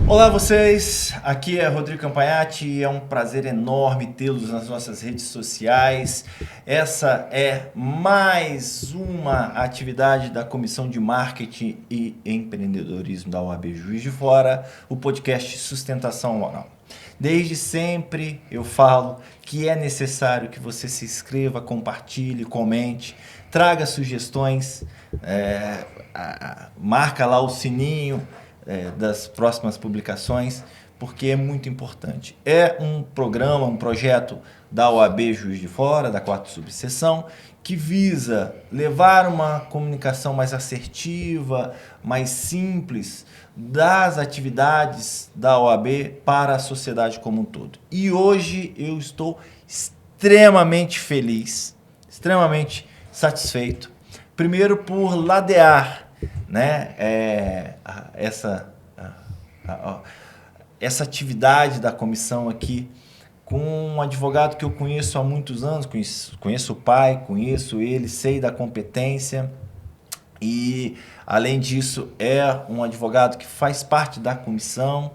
Olá vocês, aqui é Rodrigo Campagnatti e é um prazer enorme tê-los nas nossas redes sociais. Essa é mais uma atividade da Comissão de Marketing e Empreendedorismo da OAB Juiz de Fora, o podcast Sustentação Moral. Desde sempre eu falo que é necessário que você se inscreva, compartilhe, comente, traga sugestões, marca lá o sininho das próximas publicações, porque é muito importante. É um programa, um projeto da OAB Juiz de Fora, da 4ª subseção, que visa levar uma comunicação mais assertiva, mais simples das atividades da OAB para a sociedade como um todo. E hoje eu estou extremamente feliz, extremamente satisfeito, primeiro por ladear, né, essa atividade da comissão aqui com um advogado que eu conheço há muitos anos, conheço o pai, conheço ele, sei da competência e, além disso, é um advogado que faz parte da comissão,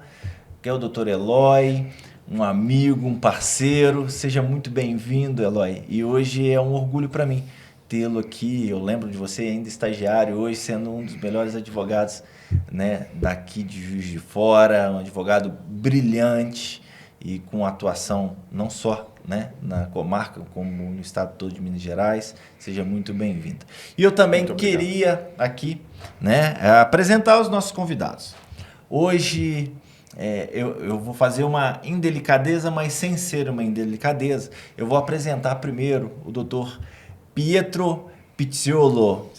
que é o Dr. Eloy, um amigo, um parceiro. Seja muito bem-vindo, Eloy. E hoje é um orgulho para mim tê-lo aqui. Eu lembro de você ainda estagiário, hoje sendo um dos melhores advogados, né, daqui de Juiz de Fora, um advogado brilhante e com atuação não só, né, na comarca, como no estado todo de Minas Gerais. Seja muito bem-vindo. E eu também queria aqui, né, apresentar os nossos convidados. Hoje eu vou fazer uma indelicadeza, mas sem ser uma indelicadeza. Eu vou apresentar primeiro o doutor Pietro Picciolo.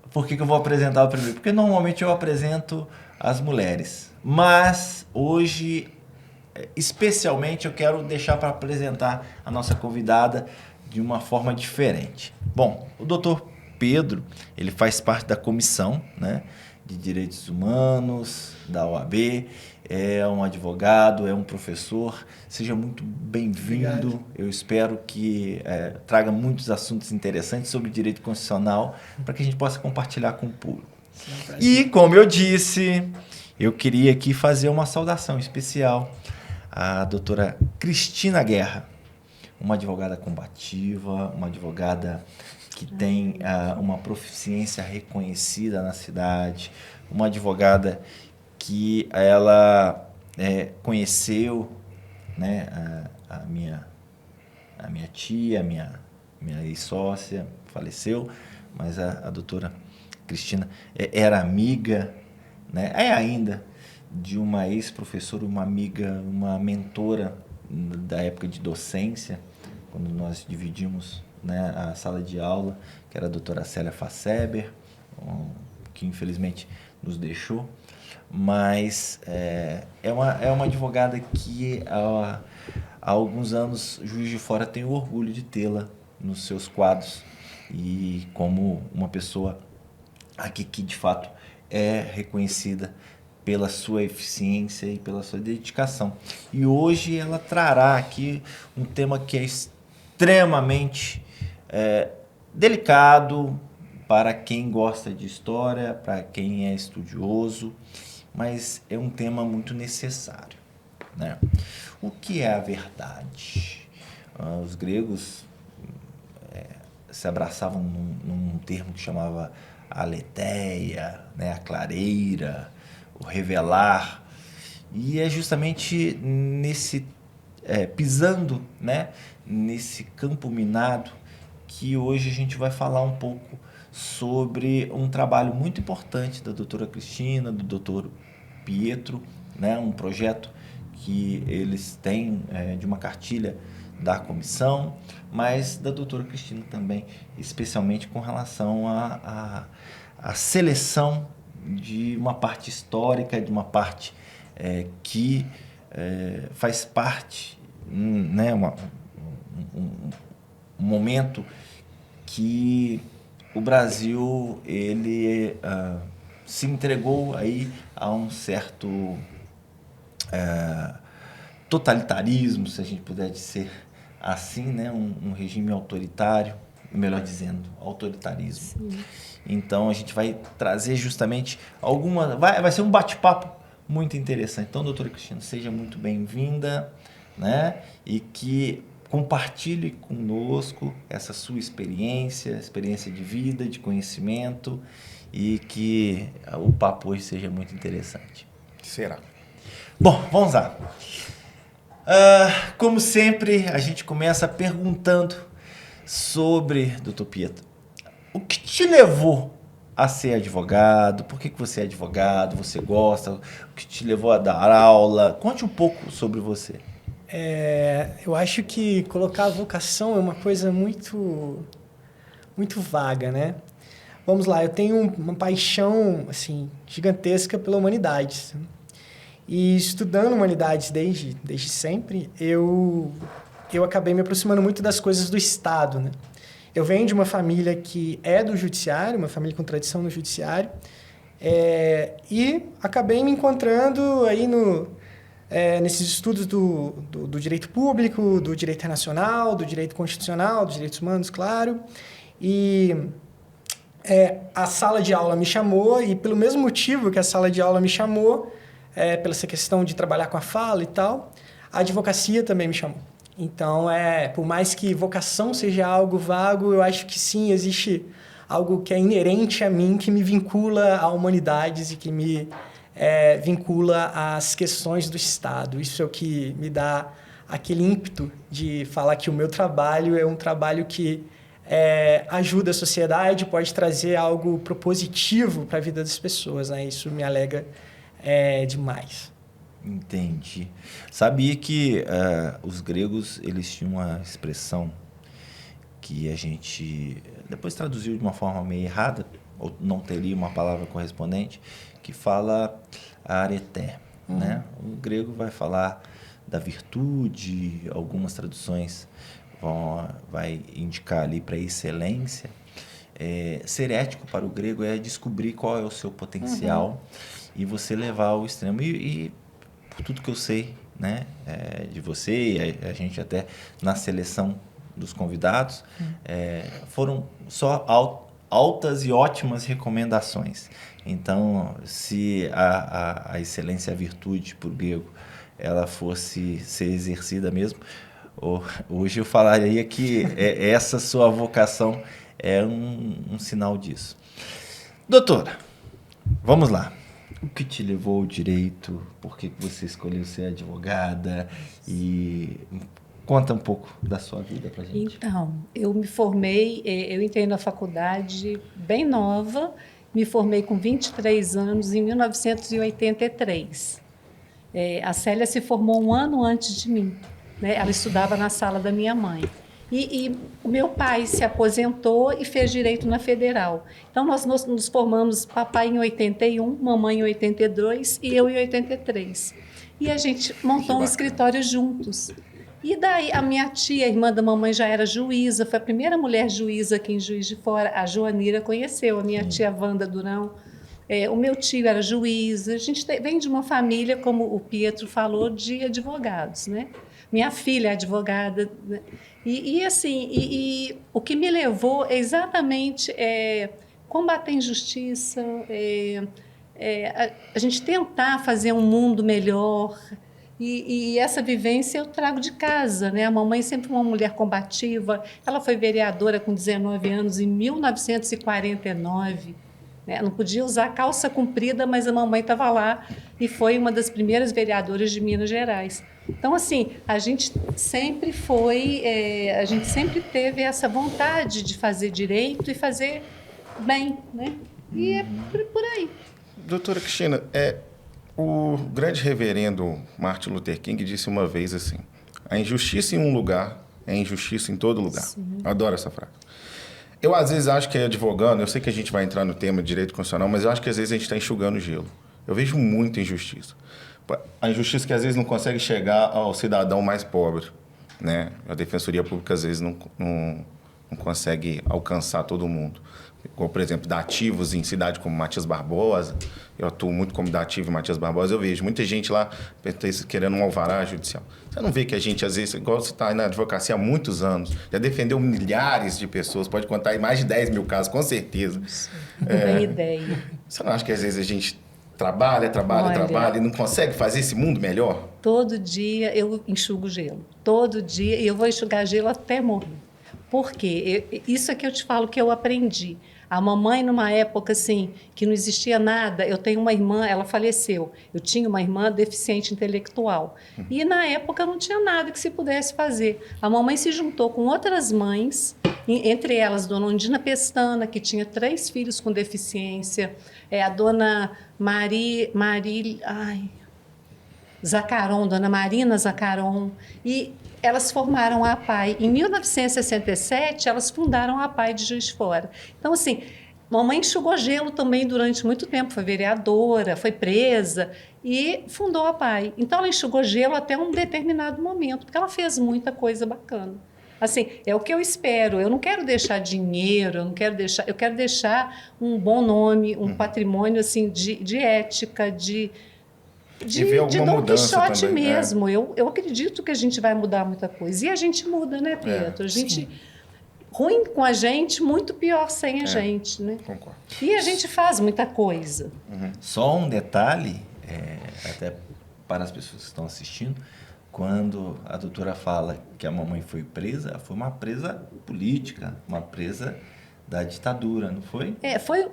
Por que eu vou apresentar o primeiro? Porque normalmente eu apresento as mulheres. Mas hoje, especialmente, eu quero deixar para apresentar a nossa convidada de uma forma diferente. Bom, o doutor Pedro, ele faz parte da comissão, né, de Direitos Humanos da OAB, é um advogado, é um professor. Seja muito bem-vindo. Obrigado. Eu espero que traga muitos assuntos interessantes sobre direito constitucional para que a gente possa compartilhar com o público. E, como eu disse, eu queria aqui fazer uma saudação especial à doutora Cristina Guerra, uma advogada combativa, uma advogada que tem uma proficiência reconhecida na cidade, uma advogada que ela conheceu, né, a minha tia, minha ex-sócia, faleceu, mas a doutora Cristina era amiga, né, é ainda, de uma ex-professora, uma amiga, uma mentora da época de docência, quando nós dividimos, né, a sala de aula, que era a doutora Célia Fasseber, que infelizmente nos deixou. Mas é uma advogada que há alguns anos Juiz de Fora tem o orgulho de tê-la nos seus quadros e como uma pessoa aqui que de fato é reconhecida pela sua eficiência e pela sua dedicação. E hoje ela trará aqui um tema que é extremamente delicado para quem gosta de história, para quem é estudioso, mas é um tema muito necessário, né? O que é a verdade? Os gregos se abraçavam num termo que chamava aletheia, né? A clareira, o revelar, e é justamente pisando, né, nesse campo minado que hoje a gente vai falar um pouco sobre um trabalho muito importante da doutora Cristina, do doutor Pietro, né, um projeto que eles têm de uma cartilha da comissão, mas da doutora Cristina também, especialmente com relação à seleção de uma parte histórica, de uma parte que faz parte, né, um momento que o Brasil ele se entregou aí a um certo totalitarismo, se a gente puder dizer assim, né? Um regime autoritário, melhor dizendo, autoritarismo. Sim. Então a gente vai trazer justamente vai ser um bate-papo muito interessante. Então, doutora Cristina, seja muito bem-vinda, né? E que compartilhe conosco essa sua experiência de vida, de conhecimento, e que o papo hoje seja muito interessante. Será? Bom, vamos lá. Como sempre, a gente começa perguntando sobre, doutor Pietro, o que te levou a ser advogado? Por que você é advogado? Você gosta? O que te levou a dar aula? Conte um pouco sobre você. Eu acho que colocar a vocação é uma coisa muito vaga, né? Vamos lá, eu tenho uma paixão assim, gigantesca pela humanidades. E estudando humanidades desde sempre, eu acabei me aproximando muito das coisas do Estado, né? Eu venho de uma família que é do judiciário, uma família com tradição no judiciário, e acabei me encontrando aí nesses estudos do direito público, do direito internacional, do direito constitucional, dos direitos humanos, claro. E a sala de aula me chamou, e pelo mesmo motivo que a sala de aula me chamou, pela essa questão de trabalhar com a fala e tal, a advocacia também me chamou. Então, por mais que vocação seja algo vago, eu acho que sim, existe algo que é inerente a mim, que me vincula a humanidades e que me vincula às questões do Estado. Isso é o que me dá aquele ímpeto de falar que o meu trabalho é um trabalho que ajuda a sociedade, pode trazer algo propositivo para a vida das pessoas, né? Isso me alegra demais. Entendi. Sabia que os gregos eles tinham uma expressão que a gente depois traduziu de uma forma meio errada, ou não teria uma palavra correspondente, que fala areté, né? O grego vai falar da virtude, algumas traduções vai indicar ali para excelência. Ser ético para o grego é descobrir qual é o seu potencial e você levar ao extremo. E por tudo que eu sei, né, de você, a gente até na seleção dos convidados, foram só altas e ótimas recomendações. Então, se a excelência, a virtude para o grego, ela fosse ser exercida mesmo, hoje eu falaria que essa sua vocação é um sinal disso. Doutora, vamos lá. O que te levou ao direito? Por que você escolheu ser advogada? E conta um pouco da sua vida pra gente. Então, eu me formei, eu entrei na faculdade bem nova, me formei com 23 anos em 1983. A Célia se formou um ano antes de mim, né? Ela estudava na sala da minha mãe. E o meu pai se aposentou e fez direito na Federal. Então, nós nos formamos, papai em 81, mamãe em 82 e eu em 83. E a gente montou um escritório juntos. E daí, a minha tia, irmã da mamãe, já era juíza, foi a primeira mulher juíza aqui em Juiz de Fora. A Joanira conheceu, a minha tia Wanda Durão. O meu tio era juiz. A gente vem de uma família, como o Pietro falou, de advogados, né? Minha filha é advogada. E o que me levou é exatamente combater a injustiça, a gente tentar fazer um mundo melhor. E essa vivência eu trago de casa, né? A mamãe sempre uma mulher combativa. Ela foi vereadora com 19 anos em 1949. Né? Não podia usar calça comprida, mas a mamãe estava lá e foi uma das primeiras vereadoras de Minas Gerais. Então, assim, a gente sempre teve essa vontade de fazer direito e fazer bem, né? E é por aí. Doutora Cristina, o grande reverendo Martin Luther King disse uma vez assim: a injustiça em um lugar é injustiça em todo lugar. Sim. Adoro essa frase. Eu, às vezes, acho que advogando, eu sei que a gente vai entrar no tema de direito constitucional, mas eu acho que, às vezes, a gente está enxugando gelo. Eu vejo muita injustiça. A injustiça que, às vezes, não consegue chegar ao cidadão mais pobre, né? A Defensoria Pública, às vezes, não consegue alcançar todo mundo. Como, por exemplo, dativos em cidade como Matias Barbosa. Eu atuo muito como dativo em Matias Barbosa. Eu vejo muita gente lá querendo um alvará judicial. Você não vê que a gente, às vezes, igual você está na advocacia há muitos anos, já defendeu milhares de pessoas, pode contar aí mais de 10 mil casos, com certeza. Não tem ideia. Você não acha que, às vezes, a gente Trabalha Olha, e não consegue fazer esse mundo melhor? todo dia eu enxugo gelo. Todo dia. E eu vou enxugar gelo até morrer. Por quê? Isso é que eu te falo que eu aprendi. A mamãe, numa época assim, que não existia nada, eu tenho uma irmã, ela faleceu. Eu tinha uma irmã deficiente intelectual. E na época não tinha nada que se pudesse fazer. A mamãe se juntou com outras mães, entre elas Dona Ondina Pestana, que tinha 3 filhos com deficiência, a Dona Zacaron, Dona Marina Zacaron, e elas formaram a APAI. Em 1967, elas fundaram a APAI de Juiz de Fora. Então, assim, mamãe enxugou gelo também durante muito tempo, foi vereadora, foi presa e fundou a APAI. Então, ela enxugou gelo até um determinado momento, porque ela fez muita coisa bacana. Assim, é o que eu espero. Eu não quero deixar dinheiro, eu quero deixar um bom nome, um patrimônio assim de ética, de ver alguma Dom mudança Quixote também, mesmo. Eu acredito que a gente vai mudar muita coisa. E a gente muda, né, Pietro? A gente ruim com a gente, muito pior sem a gente, né? Concordo. E a gente faz muita coisa. Só um detalhe, até para as pessoas que estão assistindo, quando a doutora fala que a mamãe foi presa, ela foi uma presa política, uma presa da ditadura, não foi? Foi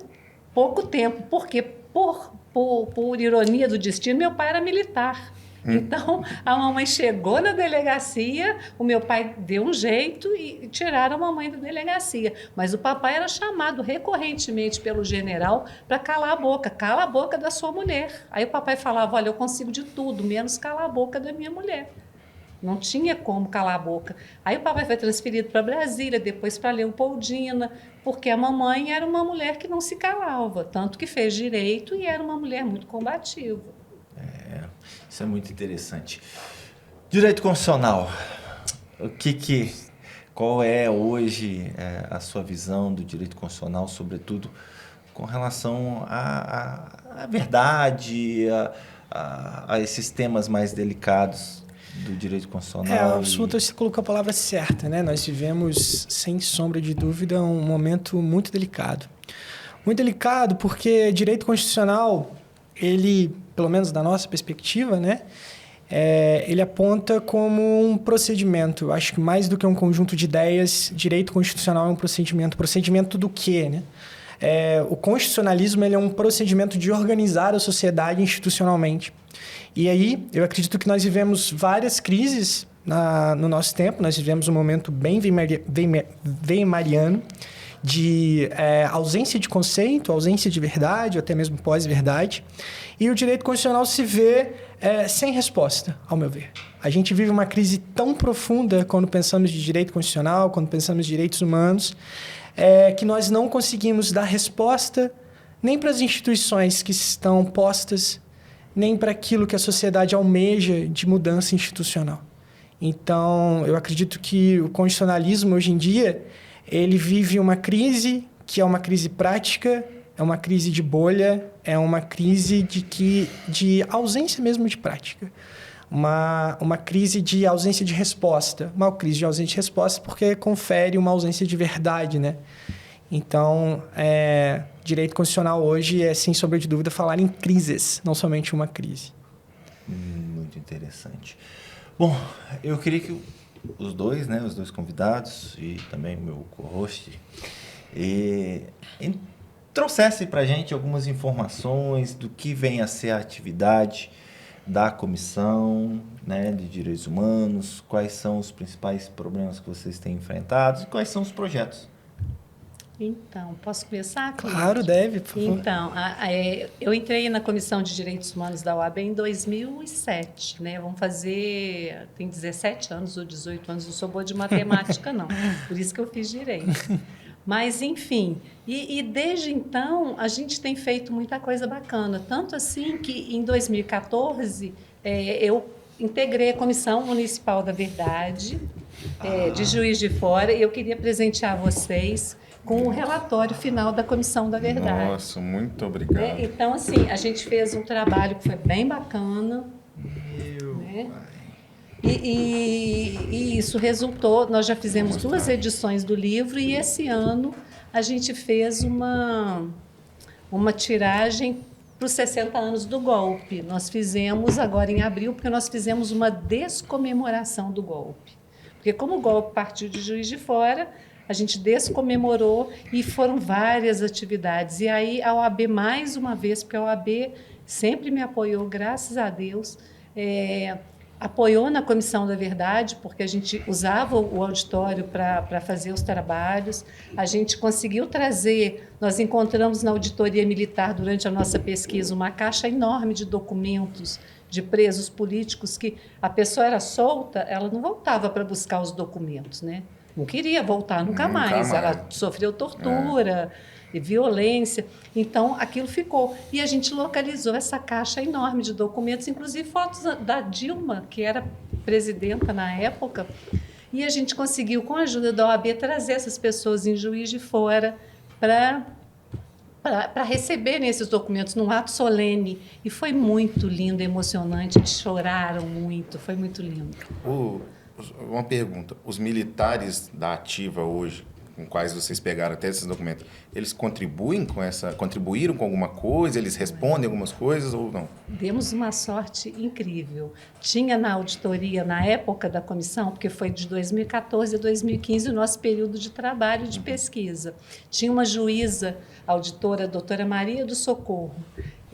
pouco tempo, porque por ironia do destino, meu pai era militar. Então, a mamãe chegou na delegacia, o meu pai deu um jeito e tiraram a mamãe da delegacia. Mas o papai era chamado recorrentemente pelo general para calar a boca. Cala a boca da sua mulher. Aí o papai falava, olha, eu consigo de tudo, menos calar a boca da minha mulher. Não tinha como calar a boca. Aí o papai foi transferido para Brasília, depois para Leopoldina, porque a mamãe era uma mulher que não se calava, tanto que fez direito e era uma mulher muito combativa. Isso é muito interessante. Direito constitucional. Qual é hoje a sua visão do direito constitucional, sobretudo com relação à verdade, a esses temas mais delicados do direito constitucional? Assunto, você colocou a palavra certa, né? Nós vivemos, sem sombra de dúvida, um momento muito delicado. Muito delicado porque direito constitucional, ele, pelo menos da nossa perspectiva, né? Ele aponta como um procedimento. Acho que mais do que um conjunto de ideias, direito constitucional é um procedimento. Procedimento do quê, né? O constitucionalismo ele é um procedimento de organizar a sociedade institucionalmente. E aí, eu acredito que nós vivemos várias crises no nosso tempo. Nós vivemos um momento bem weimariano de ausência de conceito, ausência de verdade, ou até mesmo pós-verdade. E o direito constitucional se vê sem resposta, ao meu ver. A gente vive uma crise tão profunda quando pensamos de direito constitucional, quando pensamos de direitos humanos, que nós não conseguimos dar resposta nem para as instituições que estão postas, nem para aquilo que a sociedade almeja de mudança institucional. Então, eu acredito que o constitucionalismo, hoje em dia, ele vive uma crise que é uma crise prática, é uma crise de bolha, é uma crise de ausência mesmo de prática. Uma crise de ausência de resposta. Uma crise de ausência de resposta porque confere uma ausência de verdade, né? Então, direito constitucional hoje é, sem sombra de dúvida, falar em crises, não somente uma crise. Muito interessante. Bom, eu queria que os dois convidados e também o meu co-host, trouxessem para a gente algumas informações do que vem a ser a atividade da Comissão, né, de Direitos Humanos, quais são os principais problemas que vocês têm enfrentado e quais são os projetos. Então, posso começar? Claro, deve, por favor. Então, eu entrei na Comissão de Direitos Humanos da OAB em 2007, né? Tem 17 anos ou 18 anos, não sou boa de matemática, não. Por isso que eu fiz Direito. Mas, enfim, e desde então a gente tem feito muita coisa bacana. Tanto assim que em 2014 eu integrei a Comissão Municipal da Verdade, de Juiz de Fora, e eu queria presentear vocês com o relatório final da Comissão da Verdade. Nossa, muito obrigado. Então, assim, a gente fez um trabalho que foi bem bacana. Né? E isso resultou, nós já fizemos 2 edições do livro e esse ano a gente fez uma tiragem para os 60 anos do golpe. Nós fizemos agora em abril, porque nós fizemos uma descomemoração do golpe. Porque como o golpe partiu de Juiz de Fora, a gente descomemorou e foram várias atividades. E aí a OAB, mais uma vez, porque a OAB sempre me apoiou, graças a Deus, apoiou na Comissão da Verdade, porque a gente usava o auditório para fazer os trabalhos. A gente conseguiu trazer, nós encontramos na auditoria militar, durante a nossa pesquisa, uma caixa enorme de documentos de presos políticos que a pessoa era solta, ela não voltava para buscar os documentos, né? Não queria voltar nunca mais. Ela sofreu tortura e violência. Então, aquilo ficou. E a gente localizou essa caixa enorme de documentos, inclusive fotos da Dilma, que era presidenta na época. E a gente conseguiu, com a ajuda da OAB, trazer essas pessoas em Juiz de Fora para receberem esses documentos num ato solene. E foi muito lindo, emocionante. Eles choraram muito. Foi muito lindo. Uma pergunta. Os militares da ativa hoje, com quais vocês pegaram até esses documentos, eles contribuíram com alguma coisa? Eles respondem algumas coisas ou não? Demos uma sorte incrível. Tinha na auditoria, na época da comissão, porque foi de 2014 a 2015 o nosso período de trabalho de pesquisa. Tinha uma juíza, auditora, a doutora Maria do Socorro.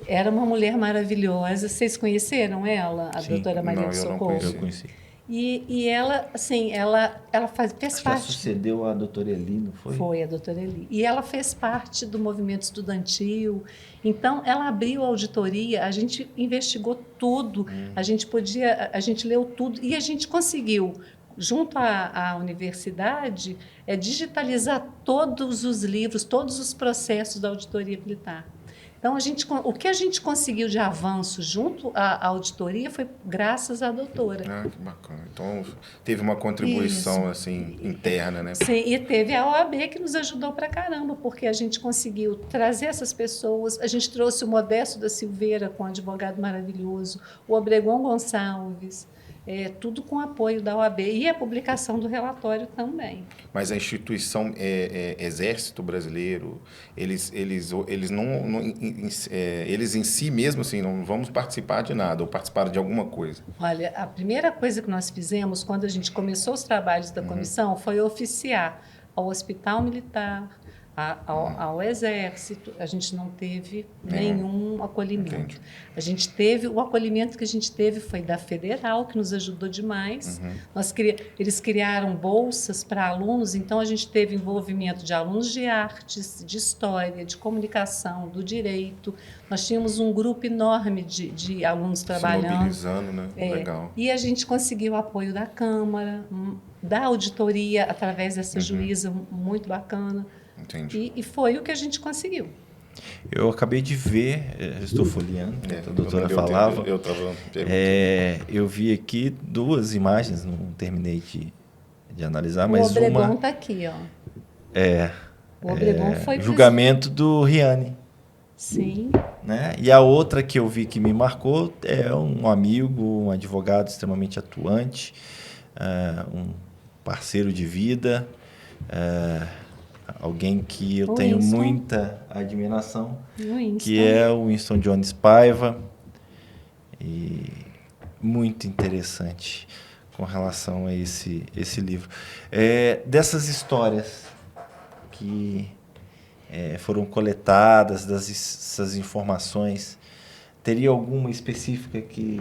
Era uma mulher maravilhosa. Vocês conheceram ela, a doutora Maria do Socorro? Eu conheci. E ela, assim, fez parte... Ela sucedeu a doutora Eli, não foi? Foi a doutora Eli. E ela fez parte do movimento estudantil. Então, ela abriu a auditoria, a gente investigou tudo, a gente leu tudo e a gente conseguiu, junto à universidade, digitalizar todos os livros, todos os processos da auditoria militar. Então, o que a gente conseguiu de avanço junto à auditoria foi graças à doutora. Ah, que bacana. Então, teve uma contribuição assim, interna, né? Sim, e teve a OAB que nos ajudou pra caramba, porque a gente conseguiu trazer essas pessoas. A gente trouxe o Modesto da Silveira, com um advogado maravilhoso, o Obregon Gonçalves, tudo com apoio da OAB e a publicação do relatório também. Mas a instituição Exército Brasileiro, eles em si mesmo assim, não vamos participar de nada ou participaram de alguma coisa? Olha, a primeira coisa que nós fizemos quando a gente começou os trabalhos da comissão foi oficiar ao Hospital Militar, ao Exército. A gente não teve nenhum acolhimento. Entendi. A gente teve, o acolhimento que a gente teve foi da Federal, que nos ajudou demais. Eles criaram bolsas para alunos, então a gente teve envolvimento de alunos de artes, de história, de comunicação, do direito. Nós tínhamos um grupo enorme de alunos trabalhando. Se mobilizando, né? Legal. E a gente conseguiu o apoio da Câmara, da auditoria, através dessa juíza muito bacana. Entendi. E foi o que a gente conseguiu. Eu acabei de ver, estou folheando, a doutora falava. Eu estava eu vi aqui 2 imagens, não terminei de analisar, mas o Obregon está aqui, ó. O Obregon foi julgamento do Riane. Sim. Né? E a outra que eu vi que me marcou é um amigo, um advogado extremamente atuante, um parceiro de vida, alguém que eu tenho muita admiração, que é o Winston Jones Paiva, e muito interessante com relação a esse livro. Dessas histórias que foram coletadas, dessas informações, teria alguma específica que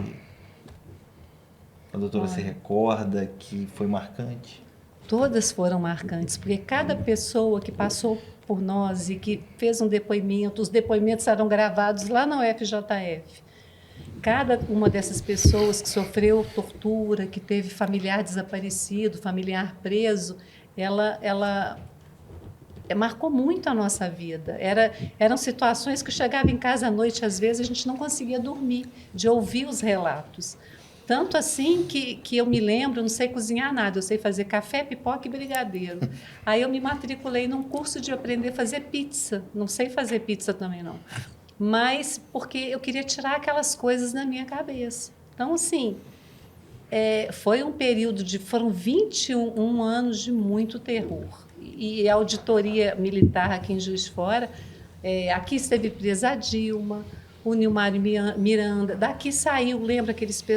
a doutora se recorda que foi marcante? Todas foram marcantes, porque cada pessoa que passou por nós e que fez um depoimento, os depoimentos eram gravados lá na UFJF. Cada uma dessas pessoas que sofreu tortura, que teve familiar desaparecido, familiar preso, ela marcou muito a nossa vida. Eram situações que eu chegava em casa à noite, às vezes a gente não conseguia dormir, de ouvir os relatos. Tanto assim que eu me lembro, não sei cozinhar nada, eu sei fazer café, pipoca e brigadeiro. Aí eu me matriculei num curso de aprender a fazer pizza. Não sei fazer pizza também, não. Mas porque eu queria tirar aquelas coisas da minha cabeça. Então, assim, foi um período foram 21 anos de muito terror. E a auditoria militar aqui em Juiz de Fora, aqui esteve presa a Dilma, o Nilmar Miranda. Daqui saiu, lembra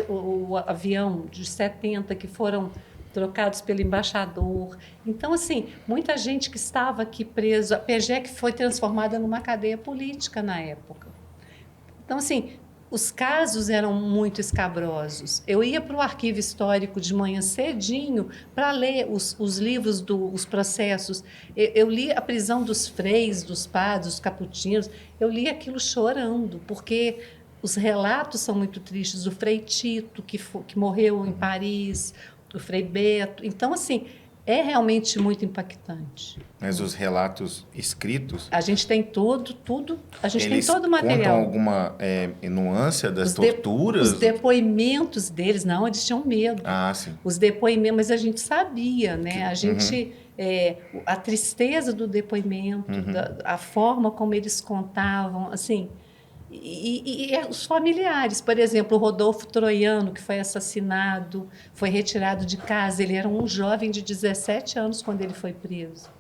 o avião de 70 que foram trocados pelo embaixador. Então, assim, muita gente que estava aqui presa, a PGEC foi transformada numa cadeia política na época. Então, assim, os casos eram muito escabrosos. Eu ia para o arquivo histórico de manhã cedinho para ler os livros os processos. Eu li a prisão dos freis, dos padres, dos caputinos. Eu li aquilo chorando, porque os relatos são muito tristes. O Frei Tito, que morreu em Paris, o Frei Beto. Então, assim, é realmente muito impactante. Mas os relatos escritos... A gente tem tudo, a gente tem todo o material. Eles contam alguma nuance das torturas? Os depoimentos deles, não, eles tinham medo. Ah, sim. Os depoimentos, mas a gente sabia, né? A gente... a tristeza do depoimento, a forma como eles contavam, assim... E os familiares, por exemplo, o Rodolfo Troiano, que foi assassinado, foi retirado de casa. Ele era um jovem de 17 anos quando ele foi preso.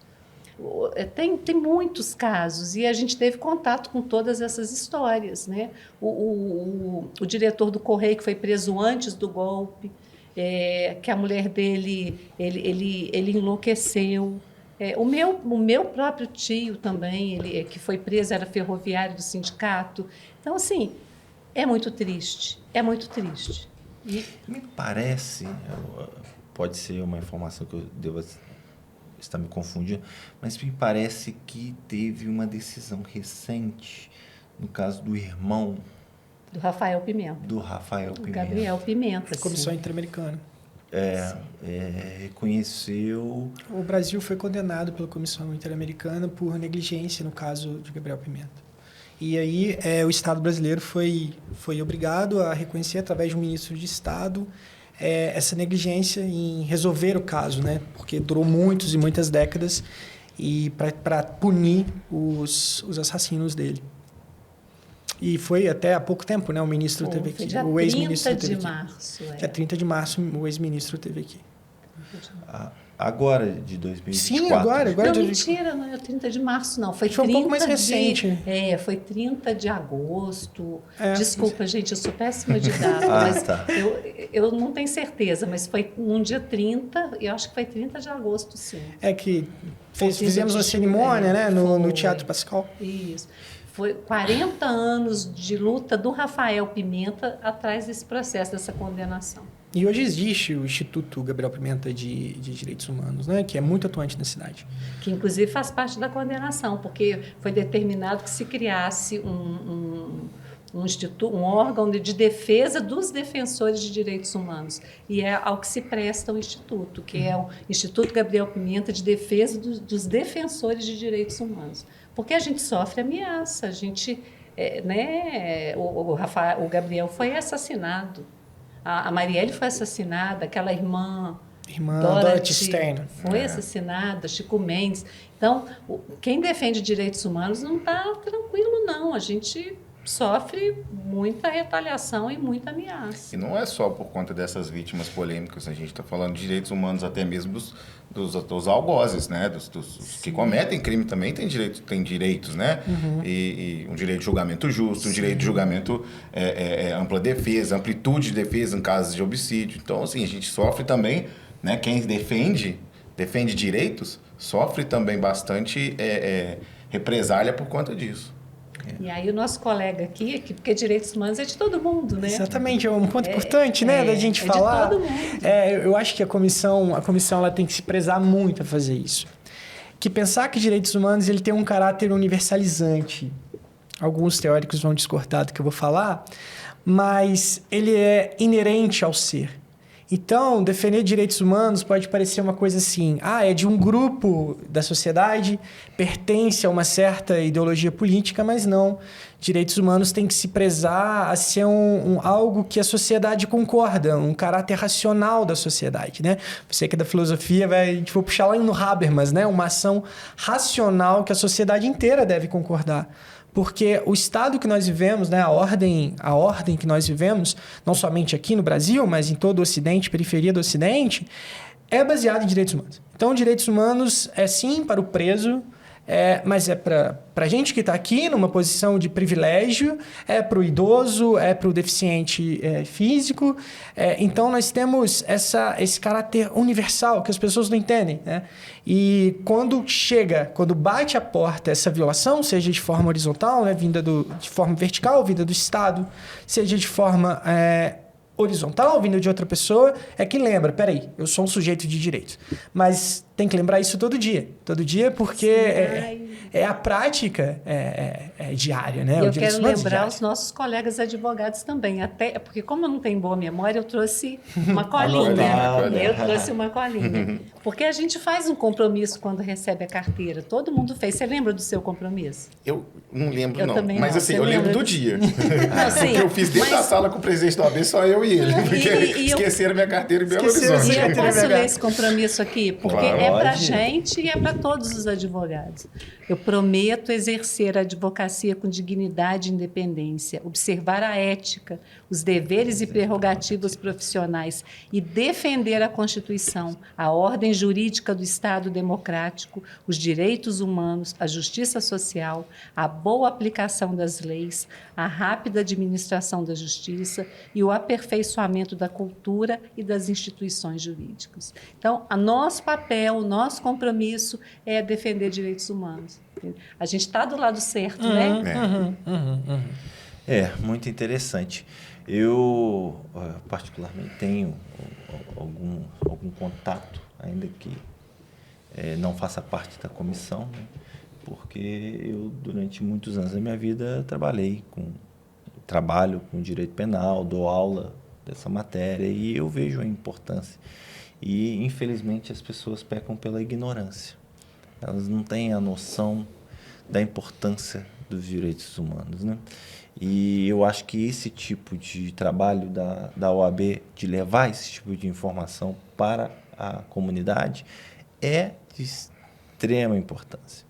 Tem muitos casos e a gente teve contato com todas essas histórias, né? O diretor do Correio, que foi preso antes do golpe, que a mulher dele ele enlouqueceu. O meu próprio tio também, ele que foi preso, era ferroviário do sindicato. Então, assim, é muito triste, é muito triste. Me parece, pode ser uma informação que eu devo estar me confundindo, mas me parece que teve uma decisão recente, no caso do irmão... Do Rafael Pimenta. O Gabriel Pimenta. Comissão Interamericana. Reconheceu... O Brasil foi condenado pela Comissão Interamericana por negligência no caso de Gabriel Pimenta. E aí o Estado brasileiro foi obrigado a reconhecer, através de um ministro de Estado, essa negligência em resolver o caso, né? Porque durou muitas décadas e para punir os assassinos dele. E foi até há pouco tempo, né? O ministro teve aqui. O ex-ministro teve aqui. Dia 30 de março. Dia 30 de março, o ex-ministro teve aqui. Agora, de 2024. Sim, agora. Não, mentira, não é 30 de março, não. Foi um pouco mais recente. Foi 30 de agosto. Desculpa, gente, eu sou péssima de data, mas tá. eu não tenho certeza, mas foi um dia 30, eu acho que foi 30 de agosto, sim. Que fizemos uma cerimônia, né? No Teatro Pascal. Isso. Foi 40 anos de luta do Rafael Pimenta atrás desse processo, dessa condenação. E hoje existe o Instituto Gabriel Pimenta de Direitos Humanos, né? Que é muito atuante na cidade. Que, inclusive, faz parte da condenação, porque foi determinado que se criasse um órgão de defesa dos defensores de direitos humanos. E é ao que se presta o Instituto, que é o Instituto Gabriel Pimenta de Defesa dos Defensores de Direitos Humanos. Porque a gente sofre ameaça, a gente... o Gabriel foi assassinado. A Marielle foi assassinada, aquela irmã Dorothy Stein foi assassinada, Chico Mendes. Então, quem defende direitos humanos não está tranquilo, não. A gente sofre muita retaliação e muita ameaça. E não é só por conta dessas vítimas polêmicas, a gente está falando de direitos humanos até mesmo dos algozes, né? Dos que cometem crime também têm direitos, né? E um direito de julgamento justo, um direito de julgamento ampla defesa, amplitude de defesa em casos de homicídio. Então, assim, a gente sofre também, né? Quem defende direitos sofre também bastante represália por conta disso. E aí o nosso colega aqui, porque direitos humanos é de todo mundo, né? Exatamente, é um ponto importante, né, da gente falar. De todo mundo. Eu acho que a comissão ela tem que se prezar muito a fazer isso. Que pensar que direitos humanos ele tem um caráter universalizante. Alguns teóricos vão discordar do que eu vou falar, mas ele é inerente ao ser. Então, defender direitos humanos pode parecer uma coisa assim, é de um grupo da sociedade, pertence a uma certa ideologia política, mas não. Direitos humanos têm que se prezar a ser algo que a sociedade concorda, um caráter racional da sociedade, né? Você que é da filosofia, vou puxar lá no Habermas, né? Uma ação racional que a sociedade inteira deve concordar. Porque o estado que nós vivemos, né, a ordem que nós vivemos, não somente aqui no Brasil, mas em todo o Ocidente, periferia do Ocidente, é baseada em direitos humanos. Então, direitos humanos é sim para o preso, mas é para a gente que está aqui numa posição de privilégio, é para o idoso, é para o deficiente físico. Então, nós temos esse caráter universal que as pessoas não entendem, né? E quando bate a porta essa violação, seja de forma horizontal, né, de forma vertical, vinda do Estado, seja de forma horizontal, vindo de outra pessoa, é que lembra, peraí, eu sou um sujeito de direitos. Mas tem que lembrar isso todo dia, porque a prática diária, né? E eu quero lembrar os nossos colegas advogados também, até porque como eu não tenho boa memória, eu trouxe uma colinha. Eu trouxe uma colinha. Porque a gente faz um compromisso quando recebe a carteira. Todo mundo fez. Você lembra do seu compromisso? Eu não lembro, eu não. Também mas não. assim, eu lembro do dia. Não, sim, porque eu fiz dentro da sala com o presidente da OAB, só eu e ele. Porque esqueceram minha carteira em Belo Horizonte. E eu posso ler esse compromisso aqui? Porque Claro. É para a gente e é para todos os advogados. Eu prometo exercer a advocacia com dignidade e independência, observar a ética, os deveres e prerrogativas profissionais e defender a Constituição, a ordem jurídica do Estado democrático, os direitos humanos, a justiça social, a boa aplicação das leis, a rápida administração da justiça e o aperfeiçoamento da cultura e das instituições jurídicas. Então, o nosso papel, o nosso compromisso é defender direitos humanos. A gente está do lado certo, né? Muito interessante. Eu, particularmente, tenho algum contato, ainda que não faça parte da comissão, né? Porque eu, durante muitos anos da minha vida, trabalho com direito penal, dou aula dessa matéria e eu vejo a importância. E, infelizmente, as pessoas pecam pela ignorância. Elas não têm a noção da importância dos direitos humanos, né? E eu acho que esse tipo de trabalho da OAB, de levar esse tipo de informação para a comunidade, é de extrema importância.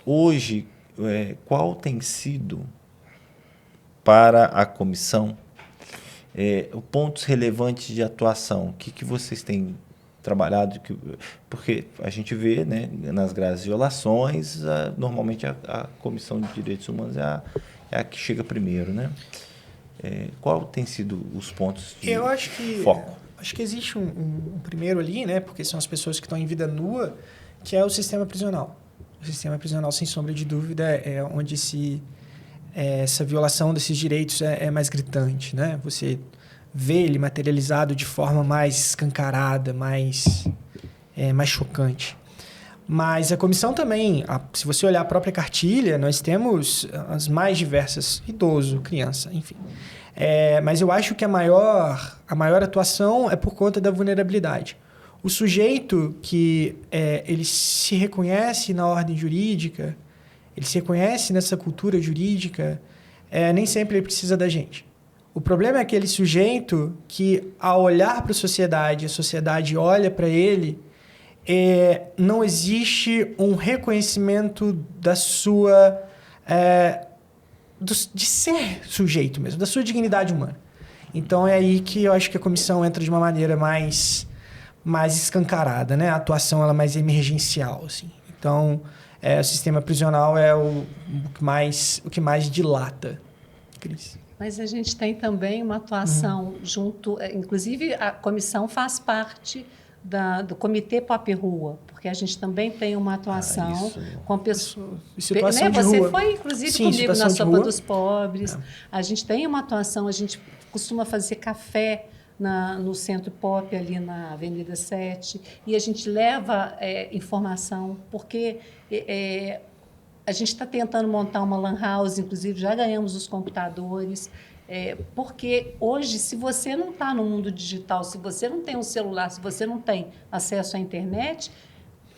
Hoje, qual tem sido, para a comissão, pontos relevantes de atuação? O que vocês têm trabalhado? Porque a gente vê, né, nas graves violações, normalmente a Comissão de Direitos Humanos é a que chega primeiro, né? Qual tem sido os pontos de foco? Acho que existe um primeiro ali, né, porque são as pessoas que estão em vida nua, que é o sistema prisional. O sistema prisional, sem sombra de dúvida, é onde essa violação desses direitos é mais gritante, né? Você vê ele materializado de forma mais escancarada, mais chocante. Mas a comissão também, se você olhar a própria cartilha, nós temos as mais diversas, idoso, criança, enfim. Mas eu acho que a maior atuação é por conta da vulnerabilidade. O sujeito que ele se reconhece na ordem jurídica, ele se reconhece nessa cultura jurídica, nem sempre ele precisa da gente. O problema é aquele sujeito que, ao olhar para a sociedade olha para ele, não existe um reconhecimento da sua... de ser sujeito mesmo, da sua dignidade humana. Então, é aí que eu acho que a comissão entra de uma maneira mais escancarada, né? A atuação ela é mais emergencial, assim. Então, o sistema prisional é o que mais dilata, Cris. Mas a gente tem também uma atuação junto... Inclusive, a comissão faz parte do Comitê Pop Rua, porque a gente também tem uma atuação com pessoas... Situação de Você rua. foi, inclusive, Sim, comigo na Sopa rua. dos Pobres. A gente tem uma atuação, a gente costuma fazer café no Centro Pop, ali na Avenida 7, e a gente leva informação, porque... a gente está tentando montar uma lan house, inclusive já ganhamos os computadores, porque hoje, se você não está no mundo digital, se você não tem um celular, se você não tem acesso à internet,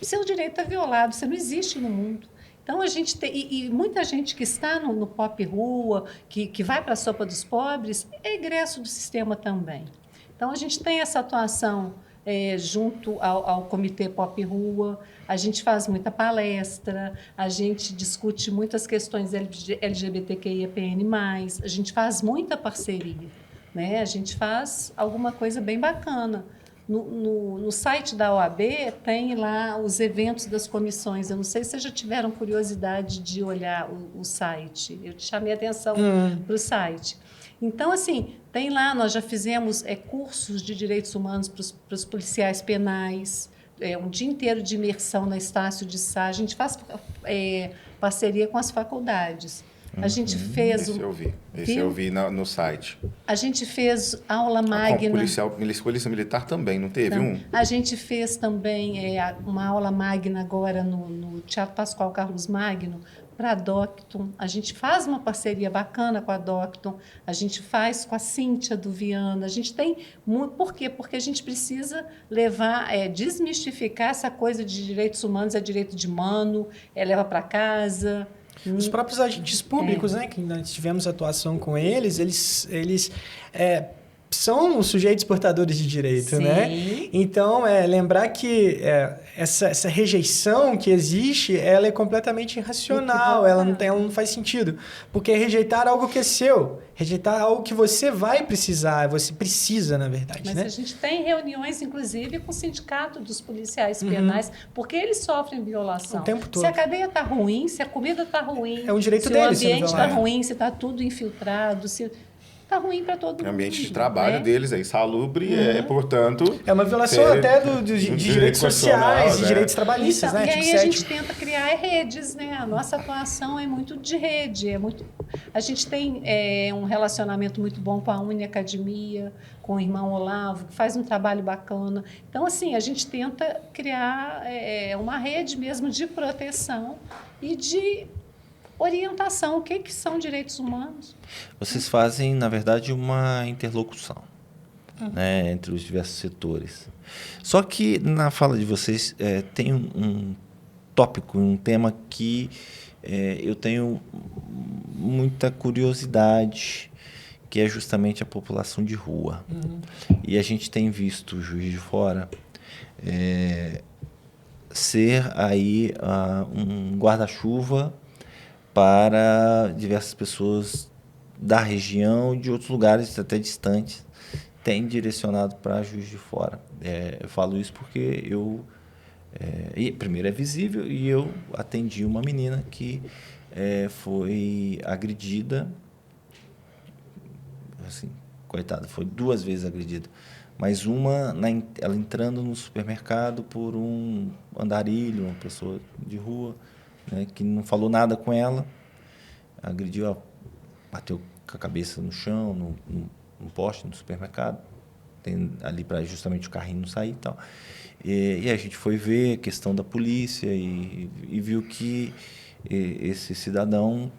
seu direito é violado, você não existe no mundo. Então, a gente tem... E muita gente que está no Pop Rua, que vai para a Sopa dos Pobres, é egresso do sistema também. Então, a gente tem essa atuação junto ao Comitê Pop Rua, a gente faz muita palestra, a gente discute muitas questões LGBTQIAPN+, a gente faz muita parceria, né? A gente faz alguma coisa bem bacana No site da OAB tem lá os eventos das comissões. Eu não sei se vocês já tiveram curiosidade de olhar o site. Eu te chamei a atenção para o site. Então, assim, tem lá, nós já fizemos cursos de direitos humanos para os policiais penais, um dia inteiro de imersão na Estácio de Sá. A gente faz parceria com as faculdades. A gente fez... Esse eu vi no site. A gente fez aula magna... Polícia Militar também, não teve um? A gente fez também uma aula magna agora no Teatro Pascoal Carlos Magno, para a Docton. A gente faz uma parceria bacana com a Docton, a gente faz com a Cíntia do Viana. A gente tem... Por quê? Porque a gente precisa levar, desmistificar essa coisa de direitos humanos, é direito de mano, leva para casa... Os próprios agentes públicos, né, que nós tivemos atuação com eles são sujeitos portadores de direito, Sim. né? Então, lembrar que essa rejeição que existe, ela é completamente irracional, ela não faz sentido. Porque é rejeitar algo que é seu, rejeitar algo que você vai precisar, você precisa, na verdade. Mas né? A gente tem reuniões, inclusive, com o Sindicato dos Policiais Penais, porque eles sofrem violação. O tempo todo. Se a cadeia está ruim, se a comida está ruim, é um direito se deles, o ambiente está ruim, se está tudo infiltrado, se... Está ruim para todo mundo. O ambiente de trabalho deles é insalubre, portanto... É uma violação até de direitos sociais, de direitos trabalhistas, então, né? E aí a gente tenta criar redes, né? A nossa atuação é muito de rede, A gente tem um relacionamento muito bom com a Uniacademia, com o irmão Olavo, que faz um trabalho bacana. Então, assim, a gente tenta criar uma rede mesmo de proteção e de orientação. O que são direitos humanos? Vocês fazem, na verdade, uma interlocução, né, entre os diversos setores. Só que na fala de vocês tem um tópico, um tema que eu tenho muita curiosidade, que é justamente a população de rua. E a gente tem visto o Juiz de Fora ser aí um guarda-chuva para diversas pessoas da região e de outros lugares até distantes, tem direcionado para Juiz de Fora. Eu falo isso porque primeiro é visível, e eu atendi uma menina que foi agredida, assim, coitada, foi 2 vezes agredida, mas ela entrando no supermercado por um andarilho, uma pessoa de rua, né, que não falou nada com ela, agrediu, bateu com a cabeça no chão, no poste, no supermercado, tem ali para justamente o carrinho não sair e tal. E a gente foi ver a questão da polícia e viu que esse cidadão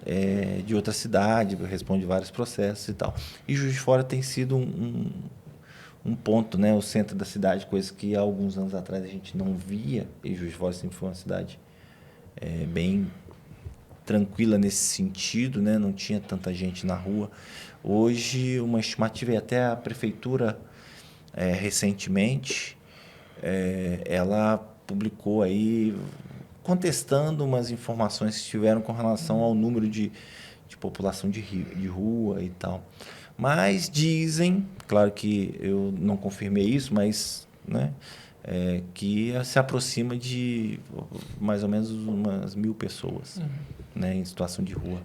é de outra cidade, responde vários processos e tal. E Juiz de Fora tem sido um ponto, né, o centro da cidade, coisa que há alguns anos atrás a gente não via, e Juiz de Fora sempre foi uma cidade bem tranquila nesse sentido, né? Não tinha tanta gente na rua. Hoje, uma estimativa, e até a prefeitura, recentemente, ela publicou aí, contestando umas informações que tiveram com relação ao número de população de rua e tal. Mas dizem, claro que eu não confirmei isso, mas... né, que se aproxima de mais ou menos umas 1.000 pessoas, né, em situação de rua.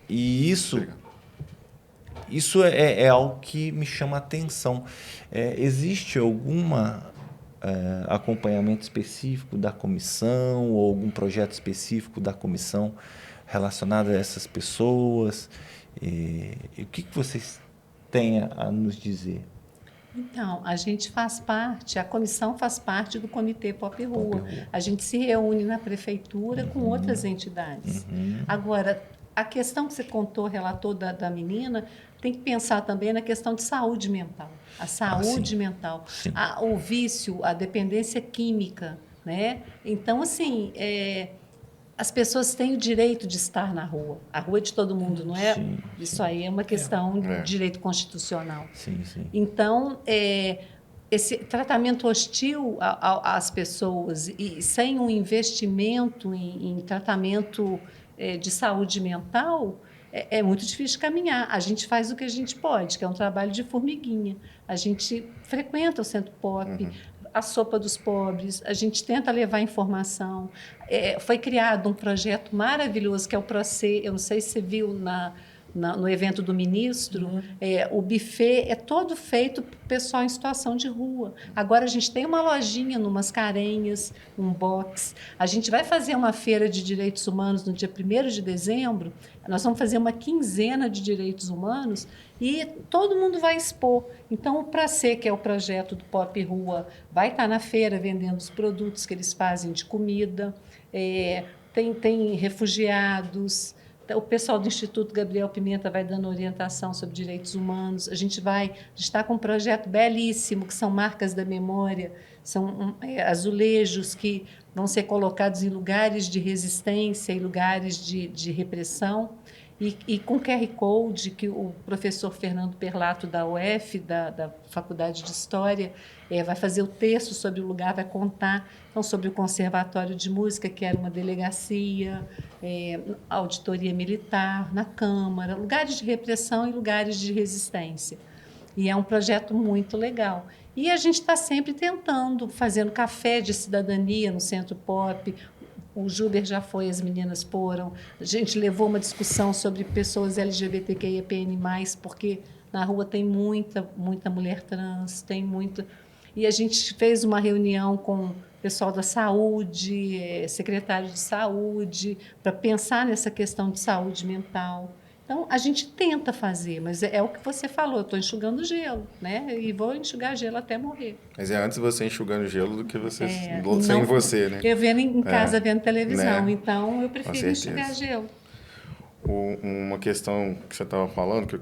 E isso é algo que me chama a atenção. Existe algum acompanhamento específico da comissão ou algum projeto específico da comissão relacionado a essas pessoas? O que vocês têm a nos dizer? Então, a gente a comissão faz parte do Comitê Pop Rua. A gente se reúne na prefeitura com outras entidades. Agora, a questão que você relatou da menina, tem que pensar também na questão de saúde mental. A saúde mental, o vício, a dependência química, né? Então, assim, as pessoas têm o direito de estar na rua. A rua é de todo mundo, não é? Sim. Isso aí é uma questão de direito constitucional. Sim. Então, esse tratamento hostil às pessoas e sem um investimento em tratamento de saúde mental é muito difícil de caminhar. A gente faz o que a gente pode, que é um trabalho de formiguinha. A gente frequenta o Centro Pop, a Sopa dos Pobres, a gente tenta levar informação. Foi criado um projeto maravilhoso, que é o Procê, eu não sei se você viu no evento do ministro, o buffet é todo feito para o pessoal em situação de rua. Agora a gente tem uma lojinha no Mascarenhas, um box. A gente vai fazer uma feira de direitos humanos no dia 1º de dezembro. Nós vamos fazer uma quinzena de direitos humanos e todo mundo vai expor. Então, o Pracê, que é o projeto do Pop Rua, vai estar na feira vendendo os produtos que eles fazem de comida. Tem refugiados. O pessoal do Instituto Gabriel Pimenta vai dando orientação sobre direitos humanos. A gente está com um projeto belíssimo, que são marcas da memória, são azulejos que vão ser colocados em lugares de resistência, em lugares de repressão, e com QR Code, que o professor Fernando Perlato, da UF, da Faculdade de História, vai fazer o texto sobre o lugar, vai contar então, sobre o Conservatório de Música, que era uma delegacia, auditoria militar, na Câmara, lugares de repressão e lugares de resistência. E é um projeto muito legal. E a gente está sempre tentando, fazendo café de cidadania no Centro Pop. O Juber já foi, as meninas foram. A gente levou uma discussão sobre pessoas LGBTQIAPN+, porque na rua tem muita mulher trans, tem muita... E a gente fez uma reunião com o pessoal da saúde, secretário de saúde, para pensar nessa questão de saúde mental. Então, a gente tenta fazer, mas é o que você falou, eu estou enxugando gelo, né? E vou enxugar gelo até morrer. Mas é antes você enxugando gelo do que você sem não, você, né? Eu vendo em casa, vendo televisão, né? Então eu prefiro enxugar gelo. Uma questão que você estava falando, que eu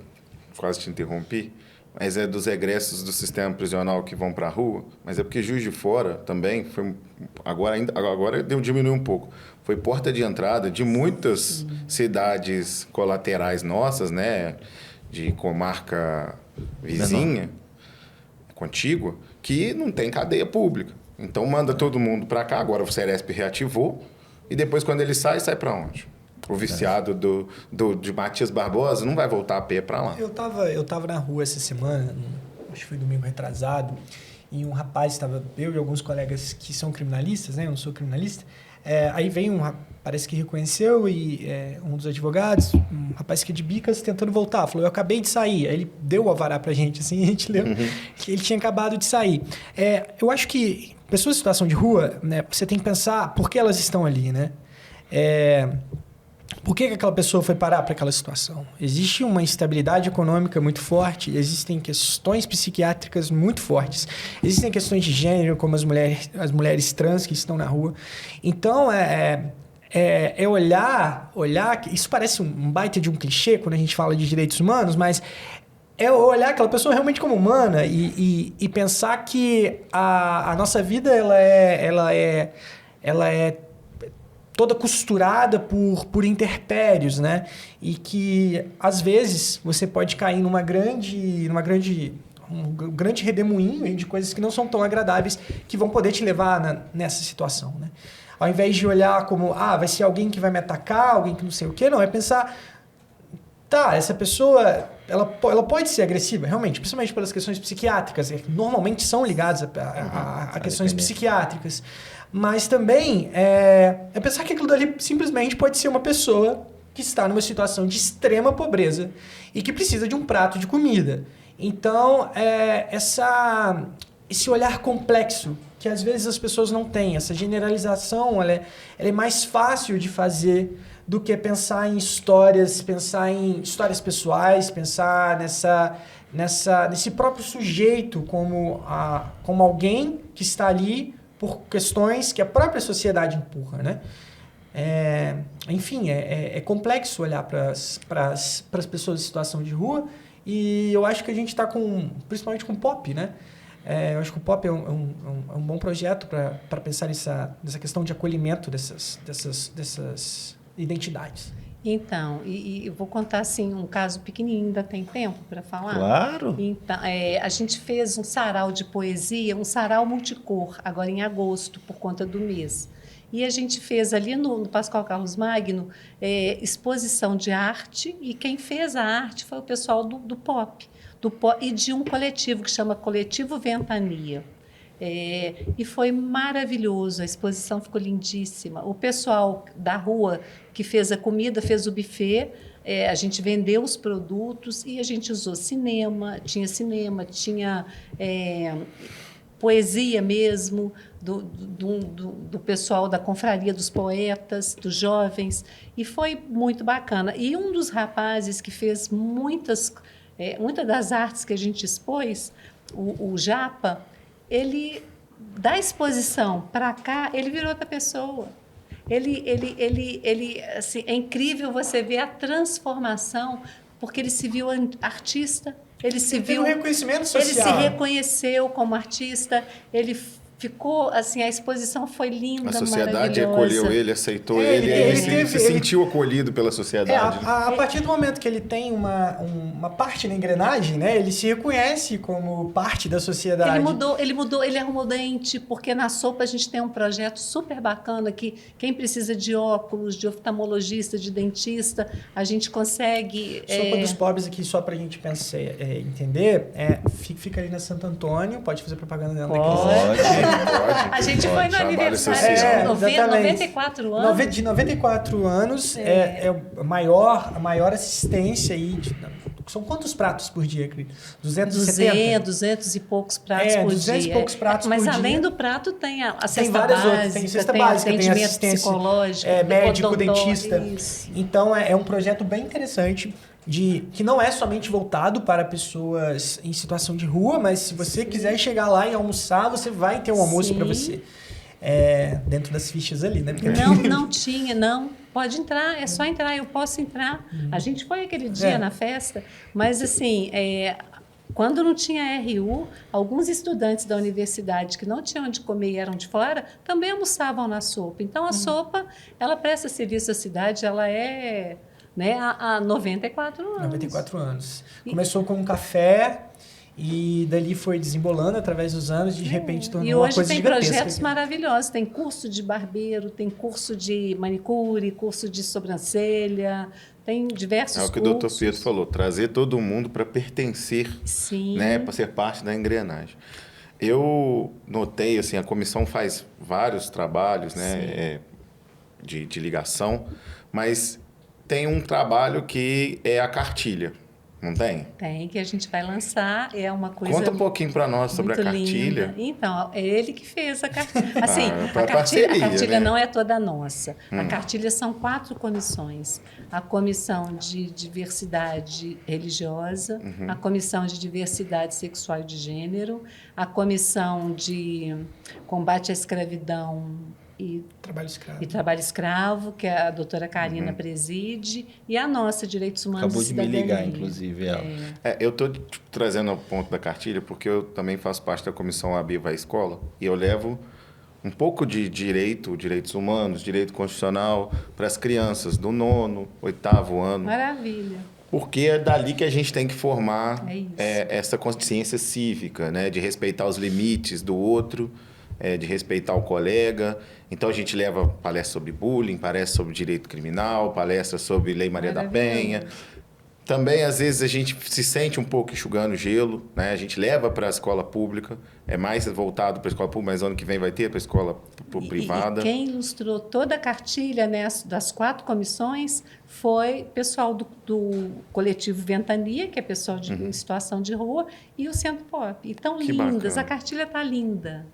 quase te interrompi, mas é dos egressos do sistema prisional que vão para a rua, mas é porque Juiz de Fora também, agora diminuiu um pouco, foi porta de entrada de muitas cidades colaterais nossas, né, de comarca vizinha, contígua, que não tem cadeia pública. Então manda todo mundo para cá, agora o Ceresp reativou, e depois quando ele sai para onde? O viciado de Matias Barbosa não vai voltar a pé para lá. Eu tava na rua essa semana, acho que foi domingo retrasado, e um rapaz eu e alguns colegas que são criminalistas, né? Eu não sou criminalista. Aí veio parece que reconheceu, e um dos advogados, um rapaz que é de Bicas, tentando voltar. Falou, eu acabei de sair. Aí ele deu o alvará pra gente, assim, a gente lembra que ele tinha acabado de sair. Eu acho que pessoas em situação de rua, né? Você tem que pensar por que elas estão ali, né? Por que aquela pessoa foi parar para aquela situação? Existe uma instabilidade econômica muito forte, existem questões psiquiátricas muito fortes, existem questões de gênero, como as mulheres trans que estão na rua. Então, olhar, isso parece um baita de um clichê quando a gente fala de direitos humanos, mas é olhar aquela pessoa realmente como humana e pensar que a nossa vida ela é toda costurada por intempéries, né? E que, às vezes, você pode cair um grande redemoinho de coisas que não são tão agradáveis, que vão poder te levar nessa situação, né? Ao invés de olhar como, vai ser alguém que vai me atacar, alguém que não sei o quê, não, é pensar, essa pessoa, ela pode ser agressiva, realmente, principalmente pelas questões psiquiátricas, que normalmente são ligadas a questões psiquiátricas. Mas também é pensar que aquilo dali simplesmente pode ser uma pessoa que está numa situação de extrema pobreza e que precisa de um prato de comida. Então, esse olhar complexo que às vezes as pessoas não têm, essa generalização, ela é mais fácil de fazer do que pensar em histórias pessoais, pensar nesse próprio sujeito como alguém que está ali por questões que a própria sociedade empurra, né? Enfim, é complexo olhar para as pessoas em situação de rua, e eu acho que a gente está principalmente com o Pop, né? Eu acho que o Pop é um bom projeto para pensar nessa questão de acolhimento dessas identidades. Então, e eu vou contar assim um caso pequenininho, ainda tem tempo para falar? Claro! Então, a gente fez um sarau de poesia, um sarau multicor, agora em agosto, por conta do mês. E a gente fez ali no Pascoal Carlos Magno exposição de arte, e quem fez a arte foi o pessoal do pop e de um coletivo que chama Coletivo Ventania. E foi maravilhoso, a exposição ficou lindíssima. O pessoal da rua que fez a comida, fez o buffet, a gente vendeu os produtos e a gente usou cinema, tinha poesia mesmo, do pessoal da confraria dos poetas, dos jovens, e foi muito bacana. E um dos rapazes que fez muitas das artes que a gente expôs, o Japa, ele, da exposição para cá, ele virou outra pessoa. Assim, é incrível você ver a transformação, porque ele se viu artista, ele teve um reconhecimento social. Ele se reconheceu como artista, ele ficou, assim, a exposição foi linda, a sociedade maravilhosa. acolheu ele, aceitou ele se sentiu acolhido pela sociedade. A partir do momento que ele tem uma parte na engrenagem, né, ele se reconhece como parte da sociedade. Ele arrumou dente, porque na Sopa a gente tem um projeto super bacana que quem precisa de óculos, de oftalmologista, de dentista, a gente consegue... Sopa dos Pobres aqui, só pra gente pensar, entender, fica ali na Santo Antônio, pode fazer propaganda dela Pode. A gente foi no aniversário de 94 anos. De 94 anos, a maior assistência aí. São quantos pratos por dia, Cris? 200 e poucos pratos por 200 dia. E poucos pratos Mas por dia. além do prato tem a cesta tem várias básica, outras. Tem cesta básica, tem assistência psicológico, médico, dentista. Isso. Então, é um projeto bem interessante, que não é somente voltado para pessoas em situação de rua, mas se você quiser chegar lá e almoçar, você vai ter um almoço para você. Dentro das fichas ali, né? Não tinha, não. Pode entrar, é só entrar, eu posso entrar. A gente foi aquele dia na festa, mas assim, quando não tinha RU, alguns estudantes da universidade que não tinham onde comer e eram de fora, também almoçavam na Sopa. Então, a Sopa, ela presta serviço à cidade, ela há 94 anos. 94 anos. Começou com um café e dali foi desembolando através dos anos, de repente tornou uma coisa gigantesca. E hoje tem projetos maravilhosos, tem curso de barbeiro, tem curso de manicure, curso de sobrancelha, tem diversos cursos. É o que o Dr. Pedro falou, trazer todo mundo para pertencer, né, para ser parte da engrenagem. Eu notei, assim, a comissão faz vários trabalhos, né, de ligação, mas tem um trabalho que é a cartilha. Não tem? Tem, que a gente vai lançar, é uma coisa... Conta um pouquinho para nós sobre a cartilha. Linda. Então, é ele que fez a cartilha. Assim, a né? cartilha não é toda nossa. A cartilha são 4 comissões. A comissão de diversidade religiosa, a comissão de diversidade sexual e de gênero, a comissão de combate à escravidão e trabalho escravo, que a doutora Karina preside, e a nossa, Direitos Humanos Acabou e de me Cidadania. ligar, inclusive, ela. Eu estou trazendo o ponto da cartilha porque eu também faço parte da comissão AB Vai Escola e eu levo um pouco de direitos humanos, direito constitucional para as crianças do 9º, 8º ano. Maravilha. Porque é dali que a gente tem que formar isso. Essa consciência cívica, né? De respeitar os limites do outro, de respeitar o colega. Então, a gente leva palestra sobre bullying, palestra sobre direito criminal, palestra sobre Lei Maria da Penha. Também, às vezes, a gente se sente um pouco enxugando gelo, né? A gente leva para a escola pública, é mais voltado para a escola pública, mas ano que vem vai ter para a escola privada. E quem ilustrou toda a cartilha, né, das 4 comissões foi pessoal do coletivo Ventania, que é pessoal em situação de rua, e o Centro Pop. E tão lindas, bacana. a cartilha está linda.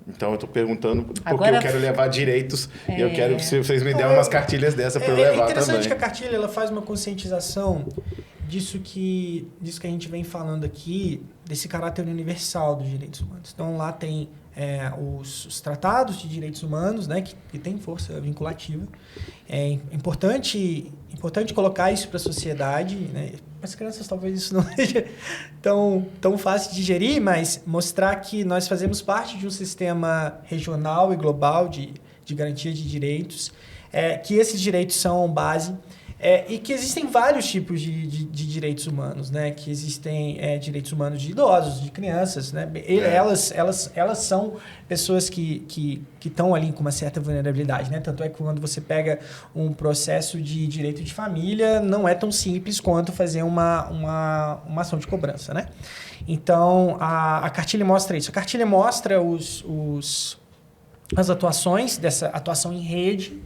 Então, eu estou perguntando porque Agora, eu quero levar direitos e eu quero que vocês me deem umas cartilhas dessa para eu levar também. É interessante que a cartilha ela faz uma conscientização disso que a gente vem falando aqui, desse caráter universal dos direitos humanos. Então, lá tem os tratados de direitos humanos, né, que tem força vinculativa. É importante colocar isso para a sociedade, né? As crianças talvez isso não seja tão fácil de digerir, mas mostrar que nós fazemos parte de um sistema regional e global de garantia de direitos, que esses direitos são base E que existem vários tipos de direitos humanos, né? Que existem direitos humanos de idosos, de crianças, né? Elas são pessoas que estão ali com uma certa vulnerabilidade, né? Tanto é que quando você pega um processo de direito de família, não é tão simples quanto fazer uma ação de cobrança, né? Então, a cartilha mostra isso. A cartilha mostra as atuações, dessa atuação em rede,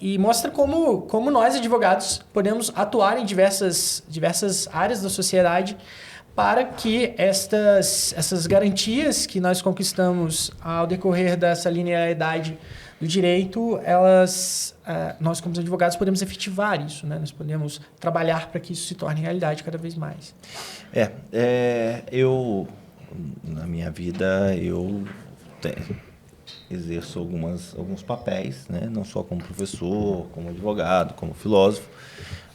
e mostra como nós, advogados, podemos atuar em diversas áreas da sociedade para que essas garantias que nós conquistamos ao decorrer dessa linearidade do direito, nós, como advogados, podemos efetivar isso, né? Nós podemos trabalhar para que isso se torne realidade cada vez mais. Eu, na minha vida, exerço alguns papéis, né? Não só como professor, como advogado, como filósofo,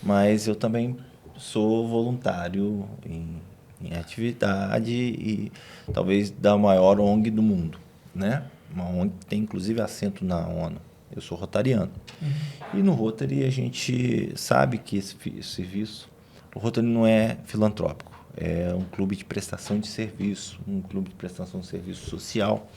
mas eu também sou voluntário em atividade e talvez da maior ONG do mundo, né? Uma ONG que tem inclusive assento na ONU. Eu sou rotariano. E no Rotary a gente sabe que esse serviço, o Rotary não é filantrópico, é um clube de prestação de serviço, um clube de prestação de serviço social.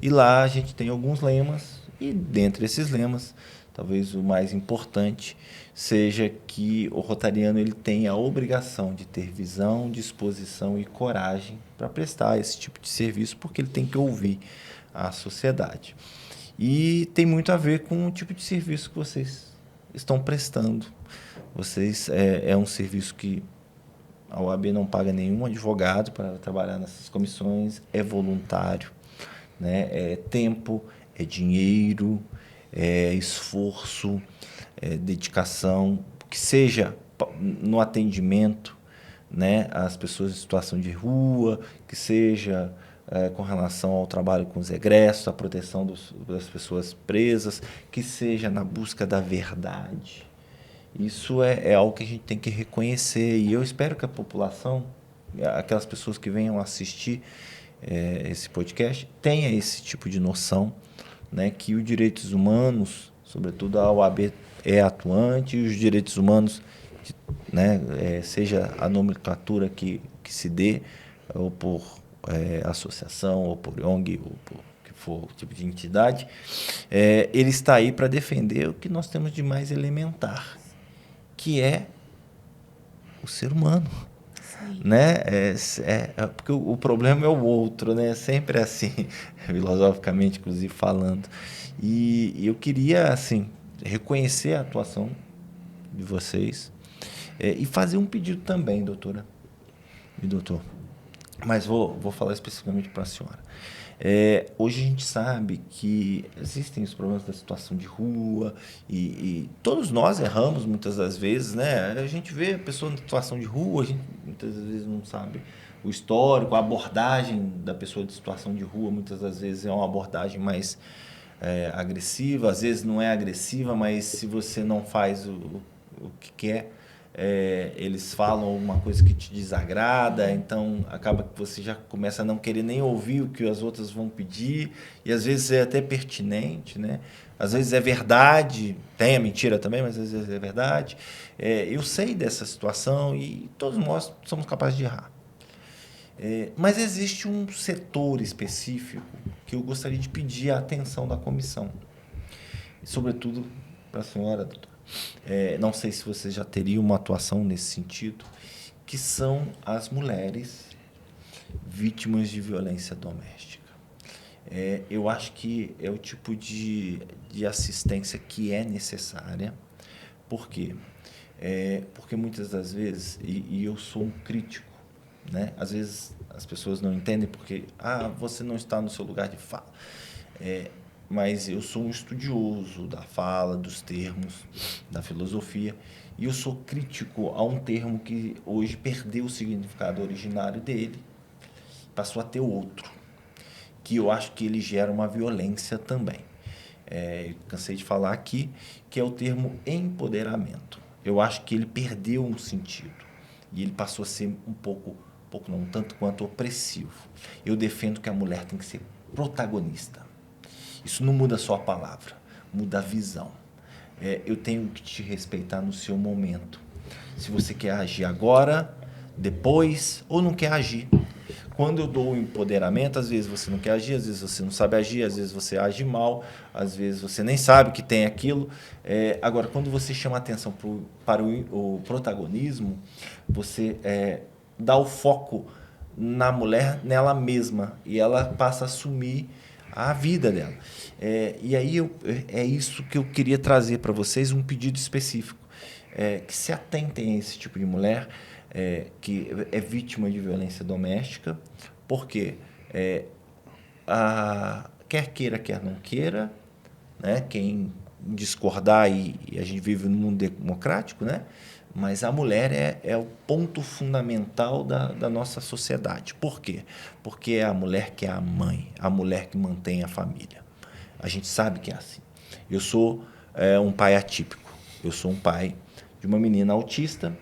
E lá a gente tem alguns lemas, e dentre esses lemas, talvez o mais importante seja que o rotariano ele tem a obrigação de ter visão, disposição e coragem para prestar esse tipo de serviço, porque ele tem que ouvir a sociedade. E tem muito a ver com o tipo de serviço que vocês estão prestando. É um serviço que a OAB não paga nenhum advogado para trabalhar nessas comissões, é voluntário. Né? É tempo, é dinheiro, é esforço, é dedicação, que seja no atendimento, né, às pessoas em situação de rua, que seja com relação ao trabalho com os egressos, a proteção das pessoas presas, que seja na busca da verdade. Isso é algo que a gente tem que reconhecer, e eu espero que a população, aquelas pessoas que venham assistir esse podcast, tenha esse tipo de noção, né, que os direitos humanos, sobretudo a OAB é atuante, e os direitos humanos, né, seja a nomenclatura que se dê, ou por associação, ou por ONG, ou por que for o tipo de entidade, ele está aí para defender o que nós temos de mais elementar, que é o ser humano. Né? Porque o problema é o outro, né? Sempre assim, filosoficamente, inclusive, falando. E eu queria, assim, reconhecer a atuação de vocês e fazer um pedido também, doutora e doutor. Mas vou falar especificamente para a senhora. Hoje a gente sabe que existem os problemas da situação de rua e todos nós erramos muitas das vezes, né? A gente vê a pessoa em situação de rua, a gente muitas vezes não sabe o histórico, a abordagem da pessoa de situação de rua muitas das vezes é uma abordagem mais agressiva, às vezes não é agressiva, mas se você não faz o que quer, eles falam alguma coisa que te desagrada, então acaba que você já começa a não querer nem ouvir o que as outras vão pedir, e às vezes é até pertinente, né? Às vezes é verdade, tem a mentira também, mas às vezes é verdade. Eu sei dessa situação e todos nós somos capazes de errar. Mas existe um setor específico que eu gostaria de pedir a atenção da comissão, e sobretudo para a senhora, doutora. Não sei se você já teria uma atuação nesse sentido, que são as mulheres vítimas de violência doméstica. Eu acho que é o tipo de assistência que é necessária. Por quê? Porque muitas das vezes, e eu sou um crítico, né? Às vezes as pessoas não entendem porque você não está no seu lugar de fala. Mas eu sou um estudioso da fala, dos termos, da filosofia, e eu sou crítico a um termo que hoje perdeu o significado originário dele, passou a ter outro, que eu acho que ele gera uma violência também. Eu cansei de falar aqui, que é o termo empoderamento. Eu acho que ele perdeu um sentido, e ele passou a ser um pouco não, tanto quanto opressivo. Eu defendo que a mulher tem que ser protagonista. Isso não muda só a palavra, muda a visão. eu tenho que te respeitar no seu momento. Se você quer agir agora, depois, ou não quer agir. Quando eu dou o empoderamento, às vezes você não quer agir, às vezes você não sabe agir, às vezes você age mal, às vezes você nem sabe que tem aquilo. Agora, quando você chama atenção para o protagonismo, você dá o foco na mulher, nela mesma, e ela passa a assumir a vida dela. E aí é isso que eu queria trazer para vocês, um pedido específico, que se atentem a esse tipo de mulher, que é vítima de violência doméstica, porque quer queira, quer não queira, né? Quem discordar, e a gente vive num mundo democrático, né? Mas a mulher é o ponto fundamental da nossa sociedade. Por quê? Porque é a mulher que é a mãe, a mulher que mantém a família. A gente sabe que é assim. Eu sou um pai atípico, eu sou um pai de uma menina autista,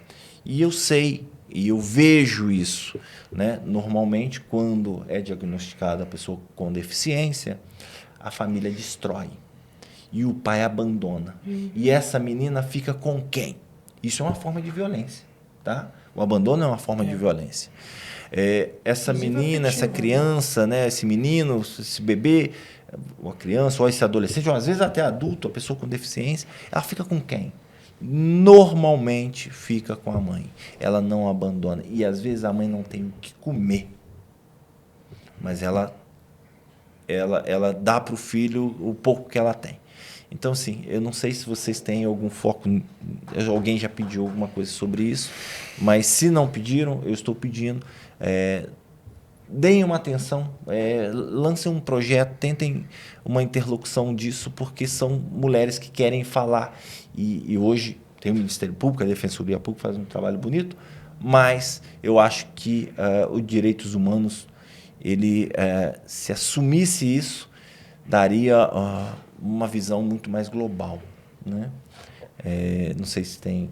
e eu sei, e eu vejo isso, né? Normalmente, quando é diagnosticada a pessoa com deficiência, a família destrói e o pai abandona. E essa menina fica com quem? Isso é uma forma de violência, tá? O abandono é uma forma de violência. Essa menina, essa criança, né? Esse menino, esse bebê, ou a criança, ou esse adolescente, ou às vezes até adulto, a pessoa com deficiência, ela fica com quem? Normalmente fica com a mãe. Ela não abandona. E às vezes a mãe não tem o que comer, mas ela dá para o filho o pouco que ela tem. Então, assim, eu não sei se vocês têm algum foco, alguém já pediu alguma coisa sobre isso, mas se não pediram, eu estou pedindo, deem uma atenção, lancem um projeto, tentem uma interlocução disso, porque são mulheres que querem falar. E hoje tem o Ministério Público, a Defensoria Pública faz um trabalho bonito, mas eu acho que os direitos humanos, se assumisse isso, daria uma visão muito mais global, né? Não sei se tem...